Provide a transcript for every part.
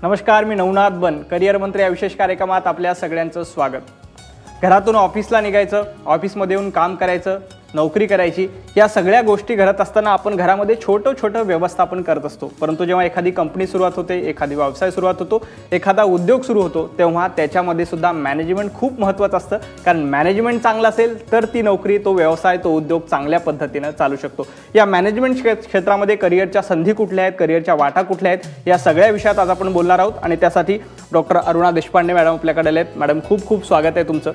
नमस्कार, मी नवनाथ बन करिअर मंत्री या विशेष कार्यक्रमात आपल्या सगळ्यांचं स्वागत। घरातून ऑफिसला निघायचं, ऑफिसमध्ये येऊन काम करायचं, नोकरी करायची, या सगळ्या गोष्टी घरात असताना आपण घरामध्ये छोटं व्यवस्थापन करत असतो। परंतु जेव्हा एखादी कंपनी सुरुवात होते, एखादी व्यवसाय सुरुवात होतो, एखादा उद्योग सुरू होतो, तेव्हा त्याच्यामध्ये सुद्धा मॅनेजमेंट खूप महत्त्वाचं असतं। कारण मॅनेजमेंट चांगलं असेल तर ती नोकरी, तो व्यवसाय, तो उद्योग चांगल्या पद्धतीने चालू शकतो। या मॅनेजमेंट क्षेत्रामध्ये करिअरच्या संधी कुठल्या आहेत, करिअरच्या वाटा कुठल्या आहेत, या सगळ्या विषयात आज आपण बोलणार आहोत। आणि त्यासाठी डॉक्टर अरुणा देशपांडे मॅडम आपल्याकडे आलेत। मॅडम, खूप खूप स्वागत आहे तुमचं।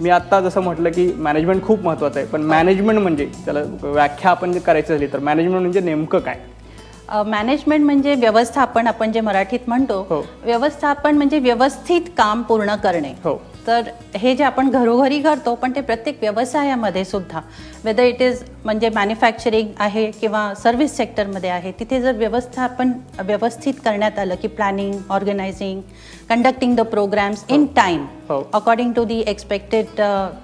मी आता जसं म्हटलं की मॅनेजमेंट खूप महत्त्वाचं आहे, पण मॅनेजमेंट म्हणजे त्याला व्याख्या आपण करायची झाली तर मॅनेजमेंट म्हणजे नेमकं काय? मॅनेजमेंट म्हणजे व्यवस्थापन, आपण जे मराठीत म्हणतो। व्यवस्थापन म्हणजे व्यवस्थित काम पूर्ण करणे। तर हे जे आपण घरोघरी करतो, पण ते प्रत्येक व्यवसायामध्ये सुद्धा, वेदर इट इज म्हणजे मॅन्युफॅक्चरिंग आहे किंवा सर्व्हिस सेक्टरमध्ये आहे, तिथे जर व्यवस्थापन व्यवस्थित करण्यात आलं की planning, organising, conducting the programmes in time according to the expected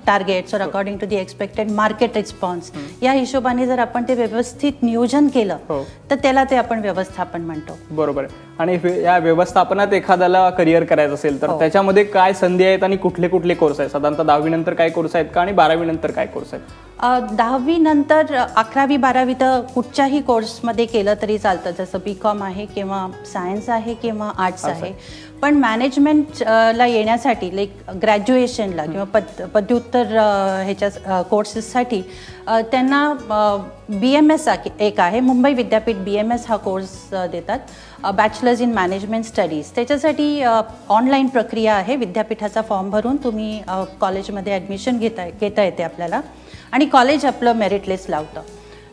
targets और according to the expected market response, या हिशोबाने जर आपण ते व्यवस्थित नियोजन केलं तर त्याला ते आपण व्यवस्थापन म्हणतो। बरोबर आहे। आणि या व्यवस्थापनात एखाद्याला करिअर करायचं असेल तर त्याच्यामध्ये काय संधी आहेत आणि कुठले कुठले कोर्स आहेत? साधारणतः 10वी नंतर काय कोर्स आहेत का आणि 12वी नंतर काय कोर्स आहेत? 10वी नंतर 11वी 12वी तर कुठच्याही कोर्समध्ये केलं तरी चालतं, जसं BCom आहे किंवा सायन्स आहे किंवा आर्ट्स आहे। पण मॅनेजमेंटला येण्यासाठी लाईक ग्रॅज्युएशनला किंवा पदव्युत्तर ह्याच्या कोर्सेससाठी त्यांना BMS एक आहे, मुंबई विद्यापीठ BMS हा कोर्स देतात, बॅचलर्स इन मॅनेजमेंट स्टडीज। त्याच्यासाठी ऑनलाईन प्रक्रिया आहे, विद्यापीठाचा फॉर्म भरून तुम्ही कॉलेजमध्ये ॲडमिशन घेता येते आपल्याला, आणि कॉलेज आपलं मेरिट लिस्ट लावतं।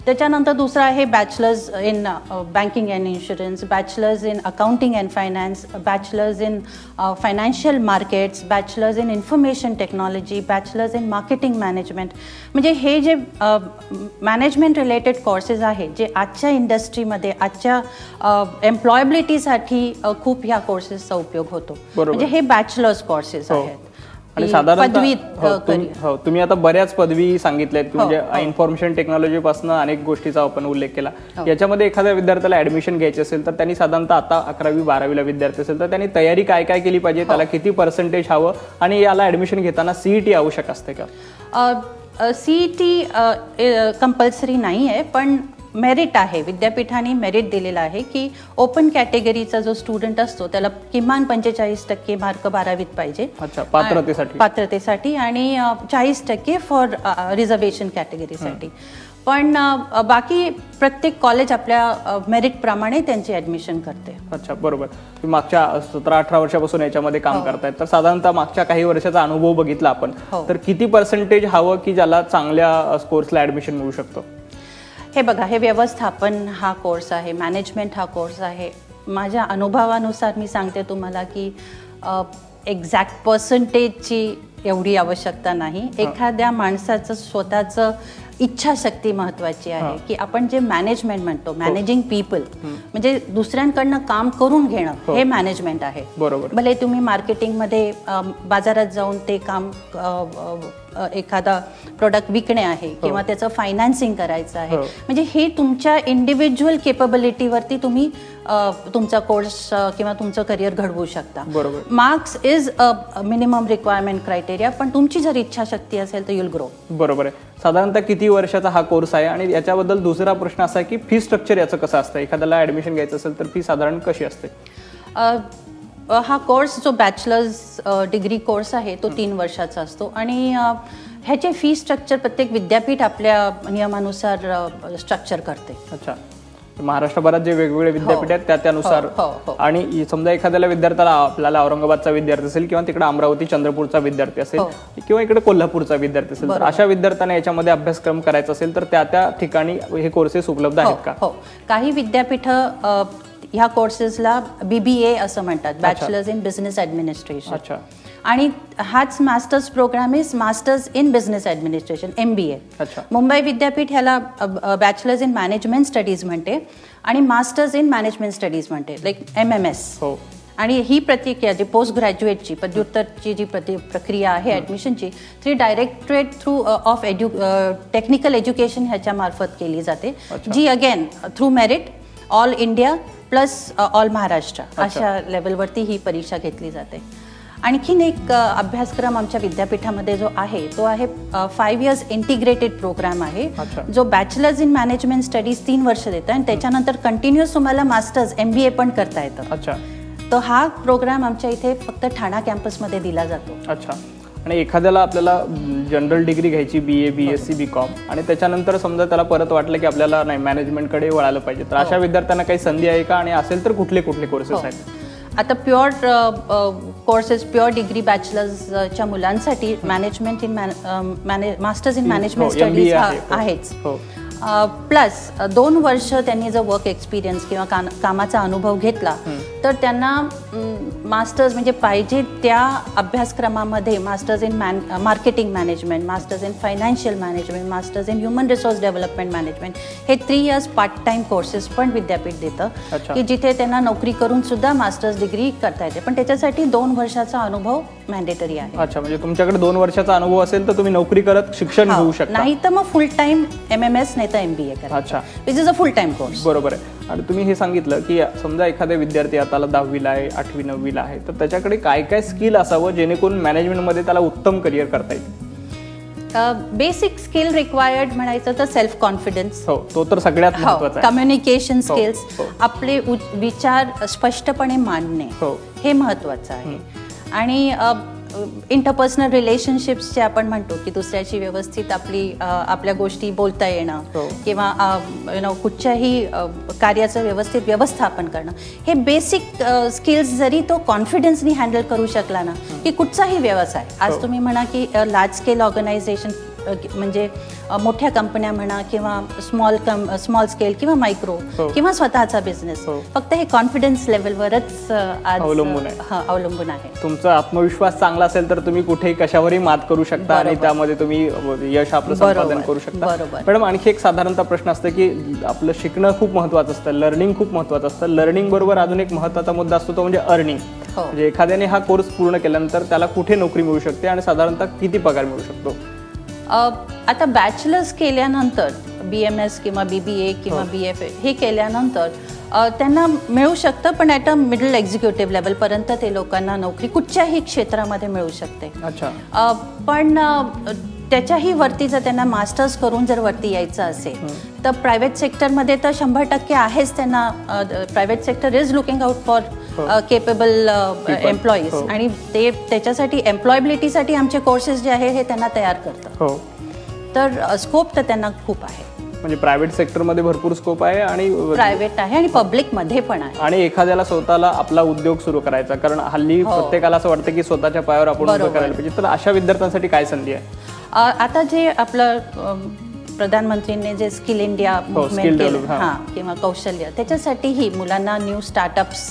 त्याच्यानंतर दुसरं आहे bachelors in banking and insurance, bachelors in accounting and finance, bachelors in financial markets, bachelors in information technology, bachelors in marketing management. म्हणजे हे जे मॅनेजमेंट रिलेटेड कोर्सेस आहेत, जे आजच्या इंडस्ट्रीमध्ये, आजच्या एम्प्लॉयबिलिटीसाठी खूप ह्या कोर्सेसचा उपयोग होतो। म्हणजे हे बॅचलर्स कोर्सेस आहेत। आणि साधारणतः तुम्ही आता बऱ्याच पदवी सांगितल्यात, म्हणजे इन्फॉर्मेशन टेक्नॉलॉजी पासून अनेक गोष्टीचा आपण उल्लेख केला। याच्यामध्ये एखाद्या विद्यार्थ्याला ऍडमिशन घ्यायचे असेल तर त्यांनी साधारणतः आता 11वी 12वीला विद्यार्थी असेल तर त्यांनी तयारी काय काय केली पाहिजे, त्याला किती पर्सेंटेज हवं, आणि याला ऍडमिशन घेताना CET आवश्यक असते का? CET कंपल्सरी नाही आहे, पण मेरिट आहे, विद्यापीठाने मेरिट दिलेला आहे की ओपन कॅटेगरीचा जो स्टुडंट असतो त्याला किमान 45% मार्क 12वीत पाहिजे पात्रतेसाठी, आणि 40% फॉर रिझर्वेशन कॅटेगरीसाठी। पण बाकी प्रत्येक कॉलेज आपल्या मेरिट प्रमाणे त्यांची ऍडमिशन करते। अच्छा, बरोबर। तुम्ही मागच्या 17-18 वर्षापासून याच्यामध्ये काम करतायत, तर साधारणतः मागच्या काही वर्षाचा अनुभव बघितला आपण, तर किती पर्सेंटेज हवं की ज्याला चांगल्या कोर्सला ऍडमिशन मिळू शकतं? हे बघा, हे व्यवस्थापन हा कोर्स आहे, मॅनेजमेंट हा कोर्स आहे। माझ्या अनुभवानुसार मी सांगते तुम्हाला की एक्झॅक्ट पर्सेंटेजची एवढी आवश्यकता नाही। एखाद्या माणसाचं स्वतःचं इच्छाशक्ती महत्त्वाची आहे, की आपण जे मॅनेजमेंट म्हणतो, मॅनेजिंग पीपल, म्हणजे दुसऱ्यांकडनं काम करून घेणं, हे मॅनेजमेंट आहे। भले तुम्ही मार्केटिंगमध्ये बाजारात जाऊन ते काम, एखादा प्रोडक्ट विकणे आहे किंवा त्याचं फायनान्सिंग करायचं आहे, म्हणजे हे तुमच्या इंडिव्हिज्युअल केपेबिलिटीवरती तुम्ही तुमचा कोर्स किंवा तुमचं करिअर घडवू शकता। Marks is a minimum requirement criteria, पण तुमची जर इच्छाशक्ती असेल तर युल ग्रो। बरोबर आहे। साधारणतः किती वर्षाचा हा कोर्स आहे? आणि याच्याबद्दल दुसरा प्रश्न असा आहे की फी स्ट्रक्चर याचं कसं असतं? एखाद्याला ऍडमिशन घ्यायचं असेल तर फी साधारण कशी असते? हा कोर्स जो बॅचलर्स डिग्री कोर्स आहे तो 3 वर्षाचा असतो, आणि ह्याचे फी स्ट्रक्चर प्रत्येक विद्यापीठ आपल्या नियमानुसार स्ट्रक्चर करते। अच्छा, महाराष्ट्रभरात जे वेगवेगळे विद्यापीठ आहेत त्यानुसार। आणि समजा एखाद्याला विद्यार्थ्याला, आपल्याला औरंगाबादचा विद्यार्थी असेल किंवा तिकडे अमरावती चंद्रपूरचा विद्यार्थी असेल किंवा इकडे कोल्हापूरचा विद्यार्थी असेल, तर अशा विद्यार्थ्यांना याच्यामध्ये अभ्यासक्रम करायचा असेल तर त्या ठिकाणी हे कोर्सेस उपलब्ध आहेत का? हो, काही विद्यापीठ ह्या कोर्सेसला BBA असं म्हणतात, बॅचलर्स इन बिझनेस ॲडमिनिस्ट्रेशन। अच्छा, आणि हाच masters program is masters in business administration, MBA। Mumbai विद्यापीठ ह्याला बॅचलर्स इन मॅनेजमेंट स्टडीज म्हणते आणि मास्टर्स इन मॅनेजमेंट स्टडीज म्हणते, लाईक MMS। आणि ही प्रक्रिया जी पोस्ट ग्रॅज्युएटची पदव्युत्तरची जी प्रक्रिया आहे ॲडमिशनची, ती directorate through of technical education ह्याच्या मार्फत केली जाते, जी again through merit all India plus all Maharashtra अशा लेवलवरती ही परीक्षा घेतली जाते. आणखीन एक अभ्यासक्रम आमच्या विद्यापीठामध्ये जो आहे तो आहे 5 इयर्स इंटिग्रेटेड प्रोग्राम आहे, जो बॅचलर्स इन मॅनेजमेंट स्टडीज 3 वर्ष देतं आणि त्याच्यानंतर कंटिन्युअस तुम्हाला मास्टर्स MBA पण करता येतं. तर हा प्रोग्राम आमच्या इथे फक्त ठाणा कॅम्पसमध्ये दिला जातो. अच्छा. आणि एखाद्याला आपल्याला जनरल डिग्री घ्यायची BA BSc BCom आणि त्याच्यानंतर समजा त्याला परत वाटलं की आपल्याला नाही मॅनेजमेंटकडे वळायला पाहिजे, तर अशा विद्यार्थ्यांना काही संधी आहे का, आणि असेल तर कुठले कुठले कोर्सेस आहेत? आता प्युअर कोर्सेस, प्युअर डिग्री बॅचलर्सच्या मुलांसाठी management in masters in management studies आहेच. प्लस 2 वर्ष त्यांनी जर वर्क एक्सपिरियन्स किंवा कामाचा अनुभव घेतला तर त्यांना मास्टर्स म्हणजे पाहिजे त्या अभ्यासक्रमामध्ये masters in marketing management, masters in financial management, masters in human resource development management हे 3 इयर्स पार्ट टाइम कोर्सेस पण विद्यापीठ देतं की जिथे त्यांना नोकरी करून सुद्धा मास्टर्स डिग्री करता येते, पण त्याच्यासाठी 2 वर्षाचा अनुभव मॅन्डेटरी आहे. अच्छा, म्हणजे तुमच्याकडे 2 वर्षाचा अनुभव असेल तर तुम्ही नोकरी करत शिक्षण घेऊ शकता, नाही तर मग फुल टाइम MMS नाही तर MBA करा. अच्छा, which is a full time course. बरोबर आहे. आणि तुम्ही हे सांगितलं की समजा एखादा विद्यार्थी आता 10वीला आहे, 8वी 9वीला आहे, तर त्याच्याकडे काय काय स्किल असावं जेणेकरून मॅनेजमेंटमध्ये त्याला उत्तम करिअर करता येईल? बेसिक स्किल रिक्वायर्ड म्हणायचं तर सेल्फ कॉन्फिडन्स, तो तर सगळ्यात महत्त्वाचा आहे. कम्युनिकेशन स्किल्स, आपले विचार स्पष्टपणे मांडणे हे महत्त्वाचं आहे. आणि इंटरपर्सनल रिलेशनशिप्स जे आपण म्हणतो की दुसऱ्याची व्यवस्थित आपल्या गोष्टी बोलता येणं किंवा कुठच्याही कार्याचं व्यवस्थित व्यवस्थापन करणं, हे बेसिक स्किल्स जरी तो कॉन्फिडन्सनी हँडल करू शकला ना की कुठचाही व्यवसाय, आज तुम्ही म्हणा की लार्ज स्केल ऑर्गनायझेशन म्हणजे मोठ्या कंपन्या म्हणा किंवा स्मॉल स्केल किंवा मायक्रो किंवा स्वतःचा बिझनेस, फक्त हे कॉन्फिडन्स लेवलवरच अवलंबून आहे. तुमचा आत्मविश्वास चांगला असेल तर तुम्ही कुठेही कशावरही मात करू शकता आणि त्यामध्ये तुम्ही यश आपलं संपादन करू शकता. मॅडम, आणखी एक साधारणतः प्रश्न असतो की आपलं शिकणं खूप महत्त्वाचं असतं, लर्निंग खूप महत्त्वाचं असतं. लर्निंग बरोबर अजून एक महत्त्वाचा मुद्दा असतो तो म्हणजे अर्निंग. म्हणजे एखाद्याने हा कोर्स पूर्ण केल्यानंतर त्याला कुठे नोकरी मिळू शकते आणि साधारणतः किती पगार मिळू शकतो? आता बॅचलर्स केल्यानंतर BMS किंवा BBA किंवा BFA हे केल्यानंतर त्यांना मिळू शकतं, पण ॲट अ मिडल एक्झिक्युटिव्ह लेवलपर्यंत ते लोकांना नोकरी कुठच्याही क्षेत्रामध्ये मिळू शकते. पण त्याच्याही वरती जर त्यांना मास्टर्स करून जर वरती यायचं असेल तर प्रायव्हेट सेक्टरमध्ये तर 100% आहेच. त्यांना private sector is looking out for capable employees आणि ते त्याच्यासाठी एम्प्लॉयबिलिटीसाठी आमचे कोर्सेस जे आहे हे त्यांना तयार करतात. तर स्कोप तर त्यांना खूप आहे. म्हणजे प्रायव्हेट सेक्टरमध्ये भरपूर स्कोप आहे आणि प्रायव्हेट आहे आणि पब्लिकमध्ये पण आहे. आणि एखाद्याला स्वतःला आपला उद्योग सुरू करायचा, कारण हल्ली प्रत्येकाला असं वाटतं की स्वतःच्या पायावर आपण उभं करायला पाहिजे, तर अशा विद्यार्थ्यांसाठी काय संधी आहे? आता जे आपलं प्रधानमंत्रींनी जे स्किल इंडिया मुवमेंट केलं किंवा कौशल्य, त्याच्यासाठीही मुलांना न्यू स्टार्टअप्स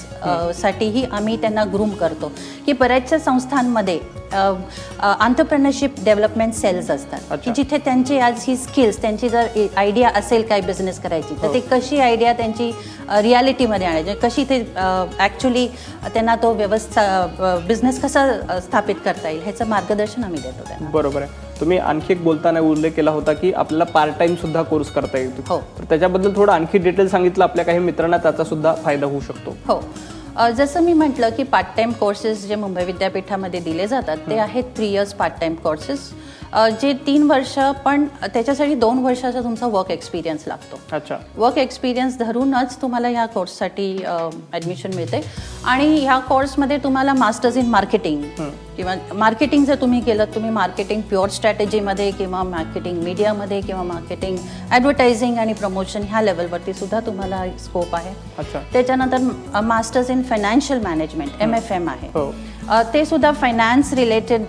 साठीही आम्ही त्यांना ग्रूम करतो की बऱ्याचशा संस्थांमध्ये एंटरप्रेन्योरशिप डेव्हलपमेंट सेल्स असतात की जिथे त्यांची आज ही स्किल्स, त्यांची जर आयडिया असेल काय बिझनेस करायची तर ते कशी आयडिया त्यांची रियालिटीमध्ये आणायची, कशी ते ॲक्च्युली त्यांना तो बिझनेस कसा स्थापित करता येईल ह्याचं मार्गदर्शन आम्ही देतो त्यांना. बरोबर आहे. तुम्ही आणखी एक बोलताना उल्लेख केला होता की आपल्याला पार्ट टाइम सुद्धा कोर्स करता येतो, तर त्याच्याबद्दल थोडं आणखी डिटेल सांगितलं, आपल्या काही मित्रांना त्याचा सुद्धा फायदा होऊ शकतो. हो, जसं मी म्हटलं की पार्ट टाइम कोर्सेस जे मुंबई विद्यापीठामध्ये दिले जातात ते आहेत 3 इयर्स पार्ट टाइम कोर्सेस, जे 3 वर्ष, पण त्याच्यासाठी 2 वर्षाचा तुमचा वर्क एक्सपिरियन्स लागतो. अच्छा. वर्क एक्सपिरियन्स धरूनच तुम्हाला ह्या कोर्ससाठी ॲडमिशन मिळते. आणि ह्या कोर्समध्ये तुम्हाला मास्टर्स इन मार्केटिंग किंवा मार्केटिंग जर तुम्ही केलं, तुम्ही मार्केटिंग प्युअर स्ट्रॅटेजीमध्ये किंवा मार्केटिंग मीडियामध्ये किंवा मार्केटिंग ॲडव्हर्टायझिंग आणि प्रमोशन ह्या लेवलवरती सुद्धा तुम्हाला स्कोप आहे. त्याच्यानंतर masters in financial management MFM आहे, ते सुद्धा फायनान्स रिलेटेड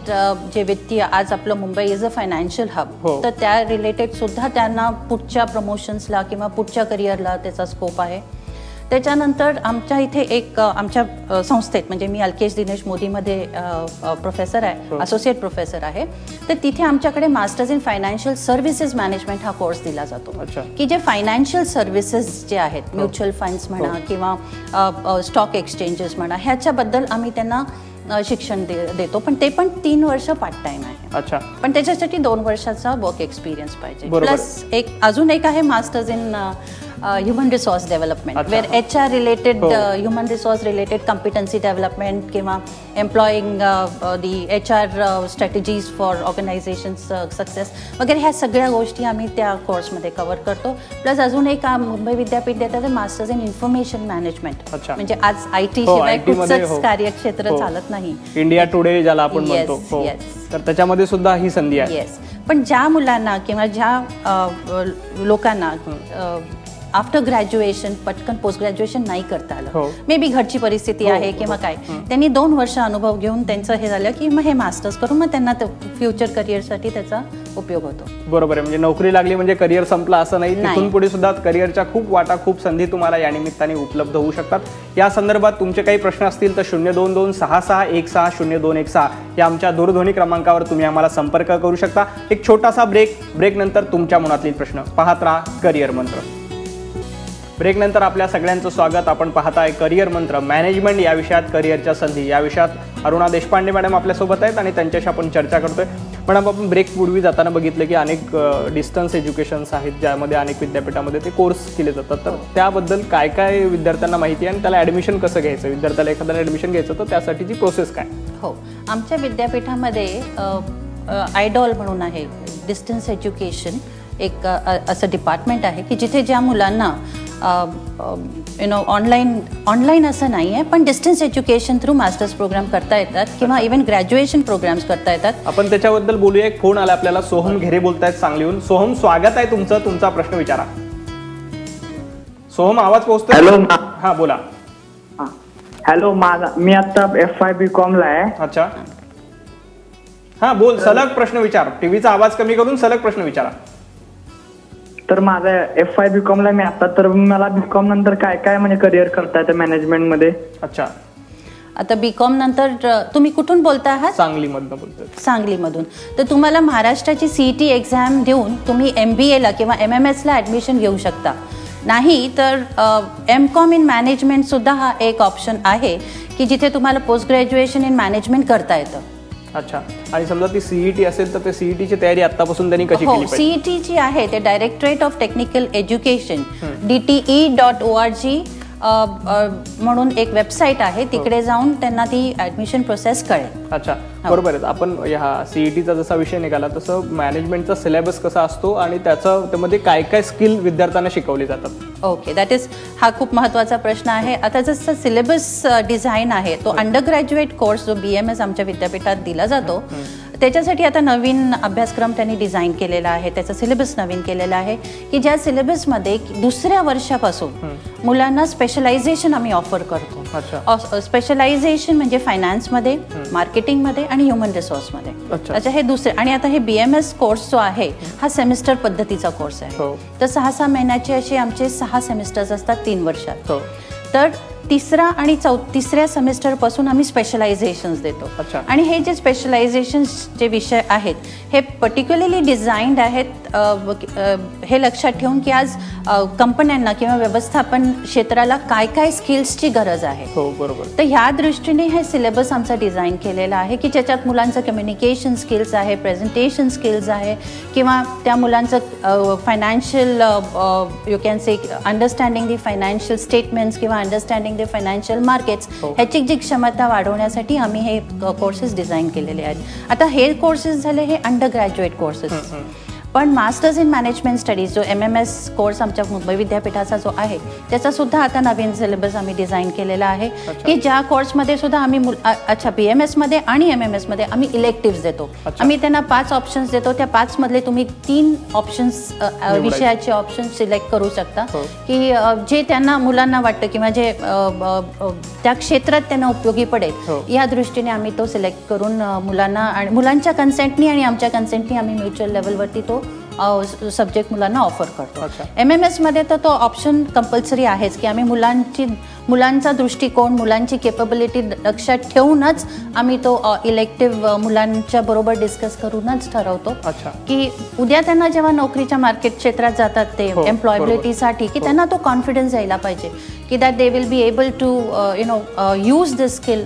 जे वित्तीय, आज आपलं Mumbai is a financial hub, तर त्या रिलेटेड सुद्धा त्यांना पुढच्या प्रमोशन्सला किंवा पुढच्या करिअरला त्याचा स्कोप आहे. त्याच्यानंतर आमच्या इथे एक आमच्या संस्थेत, म्हणजे मी LKH दिनेश मोदीमध्ये प्रोफेसर आहे, असोसिएट प्रोफेसर आहे, तर तिथे आमच्याकडे masters in financial services management हा कोर्स दिला जातो की जे फायनान्शियल सर्व्हिसेस जे आहेत, म्युच्युअल फंड्स म्हणा किंवा स्टॉक एक्सचेंजेस म्हणा, ह्याच्याबद्दल आम्ही त्यांना शिक्षण देतो. पण ते पण 3 वर्ष पार्ट टाइम आहे. अच्छा. पण त्याच्यासाठी 2 वर्षाचा वर्क एक्सपिरियन्स पाहिजे. प्लस अजून एक आहे masters in human resource development, where HR related, human resource related competency development किंवा employing the HR strategies for organisations success वगैरे ह्या सगळ्या गोष्टी आम्ही त्या कोर्समध्ये कव्हर करतो. प्लस अजून एक मुंबई विद्यापीठ देतात मास्टर्स इन इन्फॉर्मेशन मॅनेजमेंट, म्हणजे आज IT शिवाय कुठचंच कार्यक्षेत्र चालत नाही. इंडिया टुडे ज्याला आपण म्हणतो, तर त्याच्यामध्ये सुद्धा ही संधी आहे. येस, पण ज्या मुलांना किंवा ज्या लोकांना आफ्टर ग्रॅज्युएशन पटकन पोस्ट ग्रॅज्युएशन नाही करता आलं, मे बी घरची परिस्थिती आहे किंवा काय, त्यांनी 2 वर्ष अनुभव घेऊन त्यांचं हे झालं की मग हे मास्टर्स करून मग त्यांना फ्युचर करिअरसाठी त्याचा उपयोग होतो. बरोबर आहे, म्हणजे नोकरी लागली म्हणजे करिअर संपला असं नाही. तिथून पुढे सुद्धा करिअरच्या खूप वाटा, खूप संधी तुम्हाला या निमित्ताने उपलब्ध होऊ शकतात. या संदर्भात तुमचे काही प्रश्न असतील तर 02266160216 या आमच्या दूरध्वनी क्रमांकावर तुम्ही आम्हाला संपर्क करू शकता. एक छोटासा ब्रेक नंतर तुमच्या मनातील प्रश्न. पाहत राहा करिअर मंत्र. ब्रेक नंतर आपल्या सगळ्यांचं स्वागत. आपण पाहताय करिअर मंत्र. मॅनेजमेंट या विषयात, करिअरच्या संधी या विषयात अरुणा देशपांडे मॅडम आपल्यासोबत आहेत आणि त्यांच्याशी आपण चर्चा करतोय. मॅडम, आपण ब्रेक पूर्वी जाताना बघितलं की अनेक डिस्टन्स एज्युकेशन्स आहेत ज्यामध्ये अनेक विद्यापीठामध्ये ते कोर्स केले जातात. तर त्याबद्दल काय काय विद्यार्थ्यांना माहिती आहे आणि त्याला ॲडमिशन कसं घ्यायचं, विद्यार्थ्याला एखाद्याला ॲडमिशन घ्यायचं तर त्यासाठीची प्रोसेस काय? हो, आमच्या विद्यापीठामध्ये आयडॉल म्हणून आहे, डिस्टन्स एज्युकेशन एक असं डिपार्टमेंट आहे की जिथे ज्या मुलांना ऑनलाईन असं नाही आहे, पण distance education through masters program करता येतात किंवा इव्हन ग्रॅज्युएशन प्रोग्राम्स करता येतात. आपण त्याच्याबद्दल बोलूया. एक फोन आला आपल्याला, सोहम घेरे बोलतायत सांगलीहून. सोहम, स्वागत आहे तुमचं. तुमचा प्रश्न विचारा. सोहम, आवाज पोहोचतोय? हॅलो. हा, बोला. हॅलो, मी आता FY BCom ला आहे. अच्छा, हा बोल, सलग प्रश्न विचार. टीव्हीचा आवाज कमी करून सलग प्रश्न विचारा. तर माझं FY BCom ला मी आता, तर मला BCom नंतर काय काय म्हणजे करिअर करता येतं मॅनेजमेंट मध्ये? अच्छा, आता BCom नंतर तुम्ही कुठून बोलता आहात? सांगलीमधून बोलतोय. सांगलीमधून. तर तुम्हाला महाराष्ट्राची CET एक्झाम देऊन तुम्ही MBA ला किंवा MMS ला ऍडमिशन घेऊ शकता. नाही तर MCom इन मॅनेजमेंट सुद्धा हा एक ऑप्शन आहे की जिथे तुम्हाला पोस्ट ग्रॅज्युएशन इन मॅनेजमेंट करता येतं. अच्छा, आणि समजा ती CET असेल तर ते CETची तयारी आतापासून त्यांनी कशी केली पाहिजे? CET जी आहे ते directorate of technical education DTE.org म्हणून एक वेबसाईट आहे, तिकडे जाऊन त्यांना ती ऍडमिशन प्रोसेस कळेल. अच्छा, बरोबर आहे. आपण ह्या CETचा जसा विषय निघाला तसं मॅनेजमेंटचा सिलेबस कसा असतो आणि त्यामध्ये काय काय स्किल विद्यार्थ्यांना शिकवली जातात? ओके, दॅट इज, हा खूप महत्त्वाचा प्रश्न आहे. आता जसं सिलेबस डिझाईन आहे तो अंडर ग्रॅज्युएट कोर्स जो BMS आमच्या विद्यापीठात दिला जातो, त्याच्यासाठी आता नवीन अभ्यासक्रम त्यांनी डिझाईन केलेला आहे, त्याचा सिलेबस नवीन केलेला आहे की ज्या सिलेबसमध्ये 2ऱ्या वर्षापासून मुलांना स्पेशलायझेशन आम्ही ऑफर करतो. स्पेशलायझेशन म्हणजे फायनान्समध्ये, मार्केटिंगमध्ये आणि ह्युमन रिसोर्समध्ये. अच्छा, हे दुसरे. आणि आता हे BMS कोर्स जो आहे हा सेमिस्टर पद्धतीचा कोर्स आहे. तर 6 महिन्याचे असे आमचे 6 सेमिस्टर्स असतात 3 वर्षात. तर 3रा आणि 3ऱ्या सेमिस्टर पासून आम्ही स्पेशलायझेशन्स देतो. आणि हे जे स्पेशलायझेशन्स जे विषय आहेत हे पर्टिक्युलरली डिझाईन्ड आहेत हे लक्षात ठेवून की आज कंपन्यांना किंवा व्यवस्थापन क्षेत्राला काय काय स्किल्सची गरज आहे. बरोबर. तर ह्या दृष्टीने हे सिलेबस आमचा डिझाईन केलेला आहे की ज्याच्यात मुलांचं कम्युनिकेशन स्किल्स आहे, प्रेझेंटेशन स्किल्स आहे किंवा त्या मुलांचं financial you can say understanding the financial statements किंवा अंडरस्टँडिंग द फायनान्शियल मार्केट्स ह्याची जी क्षमता वाढवण्यासाठी आम्ही हे कोर्सेस डिझाईन केलेले आहेत. आता हे कोर्सेस झाले हे अंडर ग्रॅज्युएट कोर्सेस. पण मास्टर्स इन मॅनेजमेंट स्टडीज जो MMS कोर्स आमच्या मुंबई विद्यापीठाचा जो आहे त्याचा सुद्धा आता नवीन सिलेबस आम्ही डिझाईन केलेला आहे की ज्या कोर्समध्ये सुद्धा आम्ही BMS मध्ये आणि MMS मध्ये आम्ही इलेक्टिव्स देतो. आम्ही त्यांना 5 ऑप्शन्स देतो. त्या 5 मधले तुम्ही 3 ऑप्शन्स विषयाचे ऑप्शन्स सिलेक्ट करू शकता की जे त्यांना मुलांना वाटतं किंवा जे त्या क्षेत्रात त्यांना उपयोगी पडेल या दृष्टीने आम्ही तो सिलेक्ट करून मुलांना आणि मुलांच्या कन्सेंटनी आणि आमच्या कन्सेंटनी आम्ही म्युच्युअल लेवलवरती तो सब्जेक्ट मुलांना ऑफर करतो. MMS मध्ये तर तो ऑप्शन कंपल्सरी आहेच की आम्ही मुलांचा दृष्टिकोन, मुलांची केपेबिलिटी लक्षात ठेवूनच आम्ही तो इलेक्टिव्ह मुलांच्या बरोबर डिस्कस करूनच ठरवतो की उद्या त्यांना जेव्हा नोकरीच्या मार्केट क्षेत्रात जातात ते एम्प्लॉयबिलिटीसाठी की त्यांना तो कॉन्फिडन्स यायला पाहिजे की that they will be able to use this skill.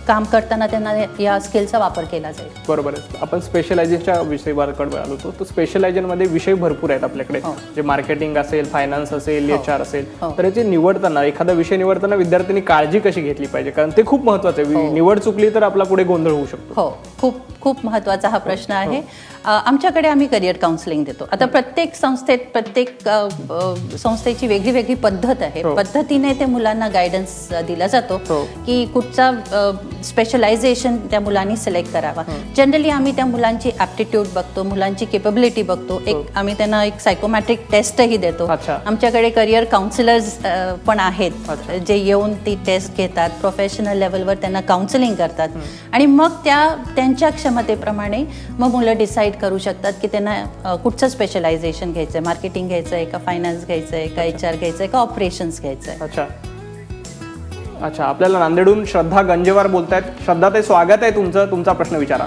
काम करताना त्यांना या स्किलचा वापर केला जाईल. बरोबर आहे. आपण स्पेशलायझेशनच्या विषयाकडे आलो होतो. तर स्पेशलायझेशनमध्ये विषय भरपूर आहेत आपल्याकडे, जे मार्केटिंग असेल, फायनान्स असेल, HR असेल. तर याचे निवडताना, एखादा विषय निवडताना विद्यार्थ्यांनी काळजी कशी घेतली पाहिजे, कारण ते खूप महत्त्वाचं आहे. निवड चुकली तर आपला पुढे गोंधळ होऊ शकतो. हो, खूप खूप महत्त्वाचा हा प्रश्न आहे. आमच्याकडे आम्ही करिअर काउन्सिलिंग देतो. आता प्रत्येक संस्थेची वेगळी वेगळी पद्धत आहे. पद्धतीने ते मुलांना गायडन्स दिला जातो की कुठचा स्पेशलायझेशन त्या मुलांनी सिलेक्ट करावा. जनरली आम्ही त्या मुलांची ॲप्टिट्यूड बघतो, मुलांची केपेबिलिटी बघतो. आम्ही त्यांना एक सायकोमॅट्रिक टेस्टही देतो. आमच्याकडे करिअर काउन्सिलर्स पण आहेत जे येऊन ती टेस्ट घेतात, प्रोफेशनल लेवलवर त्यांना काउन्सिलिंग करतात आणि मग त्यांच्या क्षमतेप्रमाणे मग मुलं डिसाईड करू शकतात की त्यांना कुठचं स्पेशलायझेशन घ्यायचंय, मार्केटिंग घ्यायचंय का फायनान्स घ्यायचंय का HR घ्यायचंय का ऑपरेशन्स घ्यायचंय. अच्छा, आपल्याला नांदेडहून श्रद्धा गंजेवार बोलतायत. श्रद्धा ताई, स्वागत आहे तुमचं. तुमचा प्रश्न विचारा.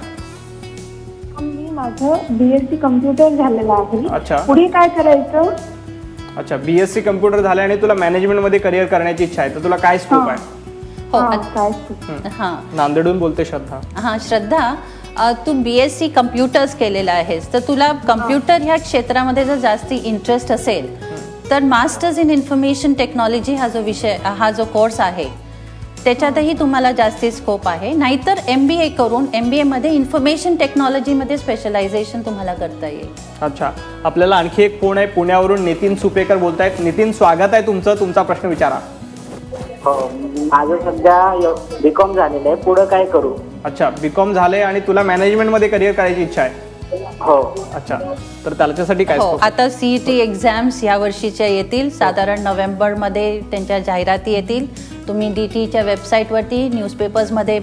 माझं BSc कम्प्युटर झालेलं आहे. अच्छा, पुढे काय करायचं? अच्छा, BSc कम्प्युटर झालं आणि तुला मॅनेजमेंट मध्ये करिअर करण्याची इच्छा आहे, तर तुला काय स्कोप आहे? नांदेडहून बोलते श्रद्धा. श्रद्धा, तू BSc कम्प्युटर्स केलेला आहेस, तर तुला कम्प्युटर ह्या क्षेत्रामध्ये जर जास्ती इंटरेस्ट असेल तर मास्टर्स इन इन्फॉर्मेशन टेक्नॉलॉजी हा जो कोर्स आहे त्याच्यातही तुम्हाला जास्ती स्कोप आहे. नाहीतर MBA करून MBA मध्ये इन्फॉर्मेशन टेक्नॉलॉजीमध्ये स्पेशलायझेशन तुम्हाला करता येईल. अच्छा, आपल्याला आणखी एक फोन आहे. पुण्यावरून नितीन सुपेकर बोलतायत. नितीन, स्वागत आहे तुमचं. तुमचा प्रश्न विचारा. माझं सध्या BCom झालेलं आहे, पुढे काय करू? अच्छा, BCom झालंय आणि तुला मॅनेजमेंट मध्ये करिअर करायची इच्छा आहे. हो. अच्छा, तर त्याच्यासाठी काय? आता CET एक्झाम्स या वर्षीच्या येतील, साधारण नोव्हेंबरमध्ये त्यांच्या जाहिराती येतील. तुम्ही DTच्या वेबसाईटवरती, न्यूजपेपर्समध्ये,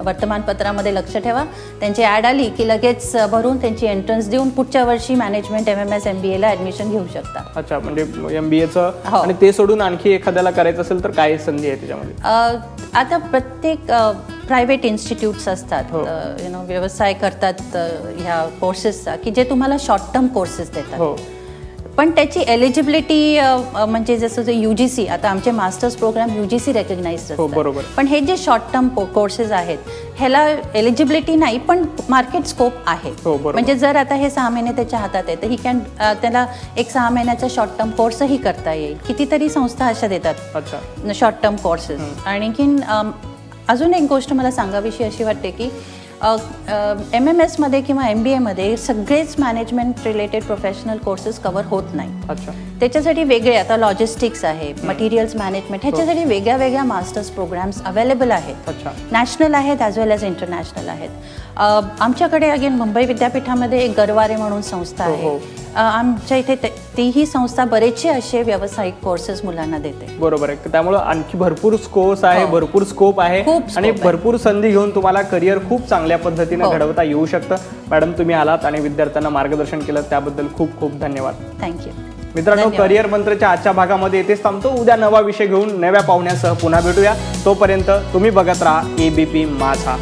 वर्तमानपत्रामध्ये लक्ष ठेवा. त्यांची ॲड आली की लगेच भरून त्यांची एंट्रन्स देऊन पुढच्या वर्षी मॅनेजमेंट MMS MBA ला ऍडमिशन घेऊ शकता. अच्छा, म्हणजे MBAचं आणि ते सोडून आणखी एखाद्याला करायचं असेल तर काय संधी आहे त्याच्यामध्ये? आता प्रत्येक प्रायव्हेट इन्स्टिट्यूट्स असतात, व्यवसाय करतात ह्या कोर्सेसचा की जे तुम्हाला शॉर्ट टर्म कोर्सेस देतात. पण त्याची एलिजिबिलिटी म्हणजे जसं जे UGC, आता आमचे मास्टर्स प्रोग्राम UGC रेकग्नाइज्ड असतात. पण हे जे शॉर्ट टर्म कोर्सेस आहेत ह्याला एलिजिबिलिटी नाही, पण मार्केट स्कोप आहे. म्हणजे जर आता हे 6 महिने त्याच्या हातात आहे तर त्याला एक 6 महिन्याचा शॉर्ट टर्म कोर्सही करता येईल. कितीतरी संस्था अशा देतात शॉर्ट टर्म कोर्सेस. आणखीन अजून एक गोष्ट मला सांगावीशी अशी वाटते की MMS मध्ये किंवा MBA मध्ये सगळेच management related professional courses cover होत नाही. त्याच्यासाठी वेगळे, आता लॉजिस्टिक्स आहे, मटेरियल्स मॅनेजमेंट, ह्याच्यासाठी वेगळ्या वेगळ्या मास्टर्स प्रोग्राम्स अवेलेबल आहेत. नॅशनल आहेत ॲज वेल एज इंटरनॅशनल आहेत. आमच्याकडे अगेन मुंबई विद्यापीठामध्ये एक गरवारे म्हणून संस्था आहे. आमच्या इथे तीही संस्था बरेचसे असे व्यावसायिक कोर्सेस मुलांना देते. बरोबर आहे. त्यामुळे आणखी भरपूर स्कोर्स आहे, भरपूर स्कोप आहे आणि भरपूर संधी घेऊन तुम्हाला करिअर खूप चांगल्या पद्धतीने घडवता येऊ शकतं. मॅडम, तुम्ही आलात आणि विद्यार्थ्यांना मार्गदर्शन केलं त्याबद्दल खूप खूप धन्यवाद. थँक्यू. मित्रांनो, करिअर मंत्रच्या आजच्या भागामध्ये येथेच थांबतो. उद्या नवा विषय घेऊन नव्या पाहुण्यासह पुन्हा भेटूया. तोपर्यंत तुम्ही बघत राहा ABP माझा.